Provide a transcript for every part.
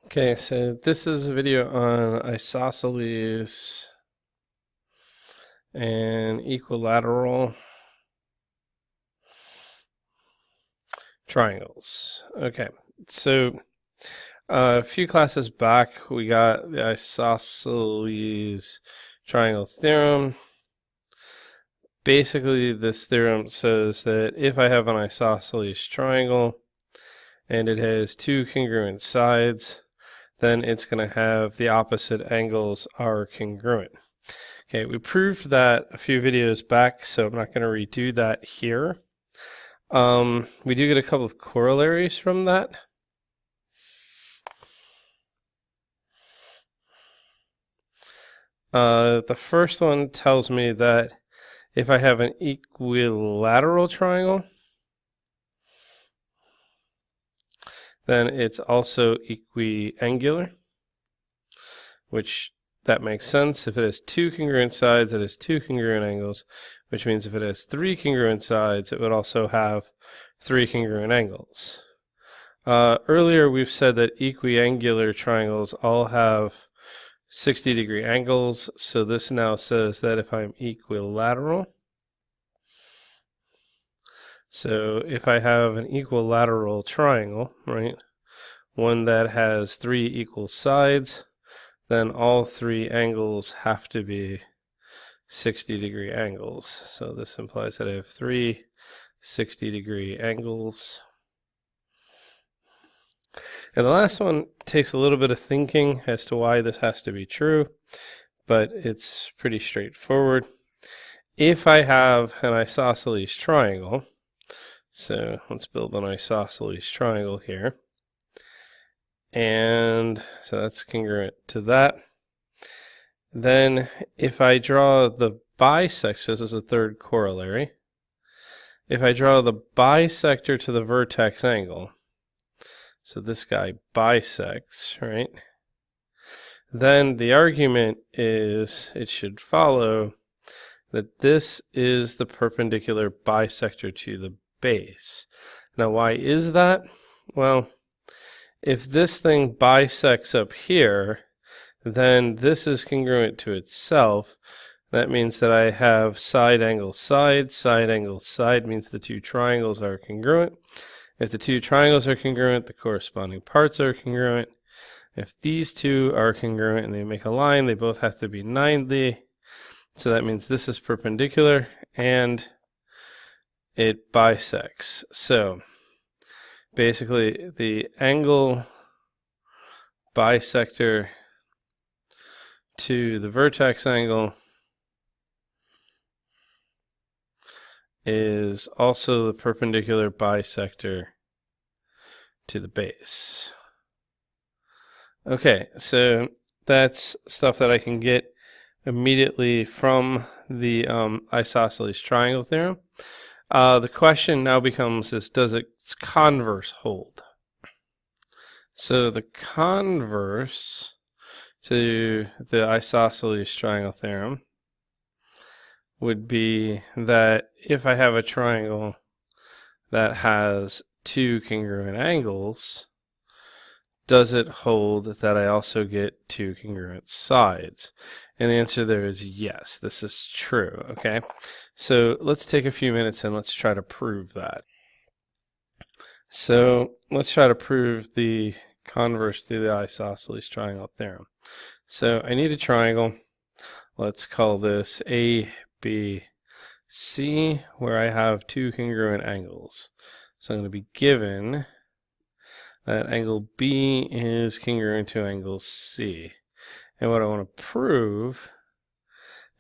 Okay, so this is a video on isosceles and equilateral triangles. Okay, so a few classes back we got the isosceles triangle theorem. Basically, this theorem says that if I have an isosceles triangle and it has two congruent sides, then it's going to have the opposite angles are congruent. Okay, we proved that a few videos back, so I'm not going to redo that here. We do get a couple of corollaries from that. The first one tells me that if I have an equilateral triangle, then it's also equiangular, which that makes sense. If it has two congruent sides, it has two congruent angles, which means if it has three congruent sides, it would also have three congruent angles. Earlier, we've said that equiangular triangles all have 60-degree angles, so this now says that if I'm equilateral, so if I have an equilateral triangle, right, one that has three equal sides, then all three angles have to be 60-degree angles. So this implies that I have three 60-degree angles. And the last one takes a little bit of thinking as to why this has to be true, but it's pretty straightforward. If I have an isosceles triangle, so let's build an isosceles triangle here, and so that's congruent to that. Then if I draw the bisector, this is a third corollary, if I draw the bisector to the vertex angle, so this guy bisects, right? Then the argument is it should follow that this is the perpendicular bisector to the base. Now, why is that? Well, if this thing bisects up here, then this is congruent to itself. That means that I have side angle side, side angle side means the two triangles are congruent. If the two triangles are congruent, the corresponding parts are congruent. If these two are congruent and they make a line, they both have to be 90. So that means this is perpendicular and it bisects. So basically the angle bisector to the vertex angle is also the perpendicular bisector to the base. Okay, so that's stuff that I can get immediately from the isosceles triangle theorem. The question now becomes is, does its converse hold? So the converse to the isosceles triangle theorem would be that if I have a triangle that has two congruent angles, does it hold that I also get two congruent sides? And the answer there is yes, this is true, okay? So let's take a few minutes and let's try to prove that. So let's try to prove the converse to the isosceles triangle theorem. So I need a triangle. Let's call this A, B, C, where I have two congruent angles. So I'm going to be given that angle B is congruent to angle C. And what I want to prove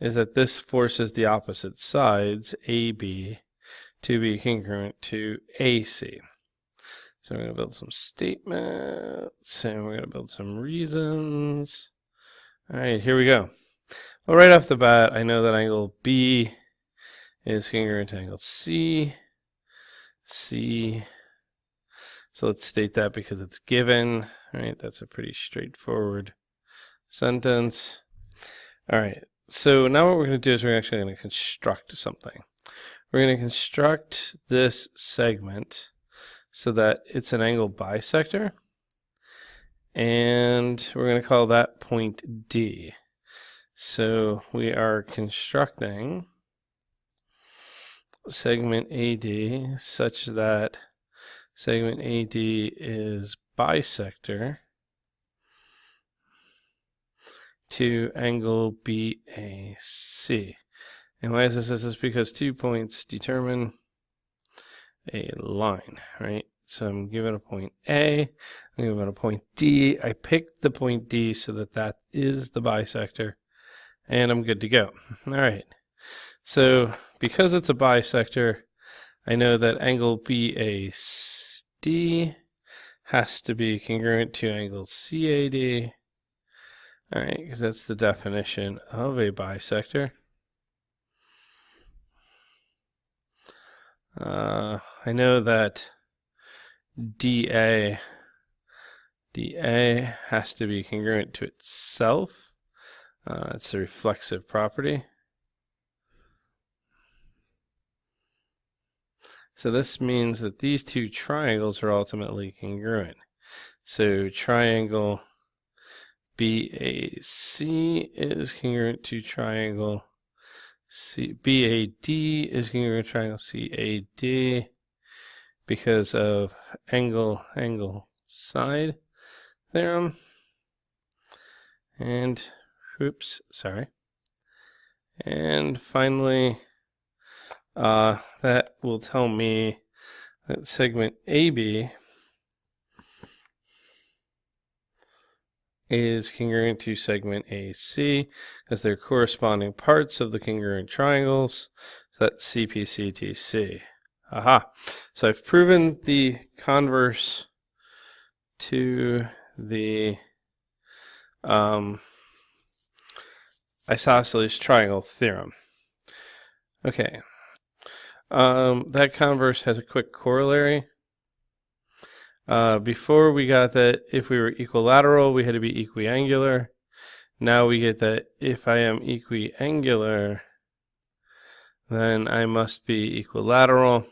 is that this forces the opposite sides, AB, to be congruent to AC. So we're going to build some statements, and we're going to build some reasons. All right, here we go. Well, right off the bat, I know that angle B is congruent to angle C. So let's state that because it's given, right? That's a pretty straightforward sentence. All right, so now what we're going to do is we're actually going to construct something. We're going to construct this segment so that it's an angle bisector. and we're going to call that point D. So we are constructing segment AD such that segment AD is bisector to angle BAC. And why is this? This is because 2 points determine a line, right? So I'm given a point A, I'm given a point D. I picked the point D so that that is the bisector, and I'm good to go. All right. So because it's a bisector, I know that angle BAD has to be congruent to angle CAD. All right, because that's the definition of a bisector. I know that DA has to be congruent to itself. It's a reflexive property. So this means that these two triangles are ultimately congruent. So triangle BAC is congruent to triangle BAD is congruent to triangle CAD because of angle side theorem. And oops, sorry. And finally, that will tell me that segment AB is congruent to segment AC because they're corresponding parts of the congruent triangles. So that's CPCTC. Aha. So I've proven the converse to the Isosceles Triangle theorem. Okay. That converse has a quick corollary. Before we got that if we were equilateral, we had to be equiangular. Now we get that if I am equiangular, then I must be equilateral.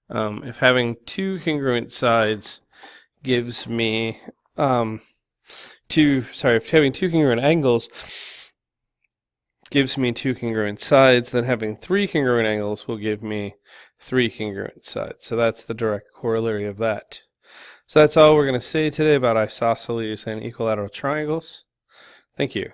If having two congruent sides gives me if having two congruent angles gives me two congruent sides, then having three congruent angles will give me three congruent sides. So that's the direct corollary of that. So that's all we're going to say today about isosceles and equilateral triangles. Thank you.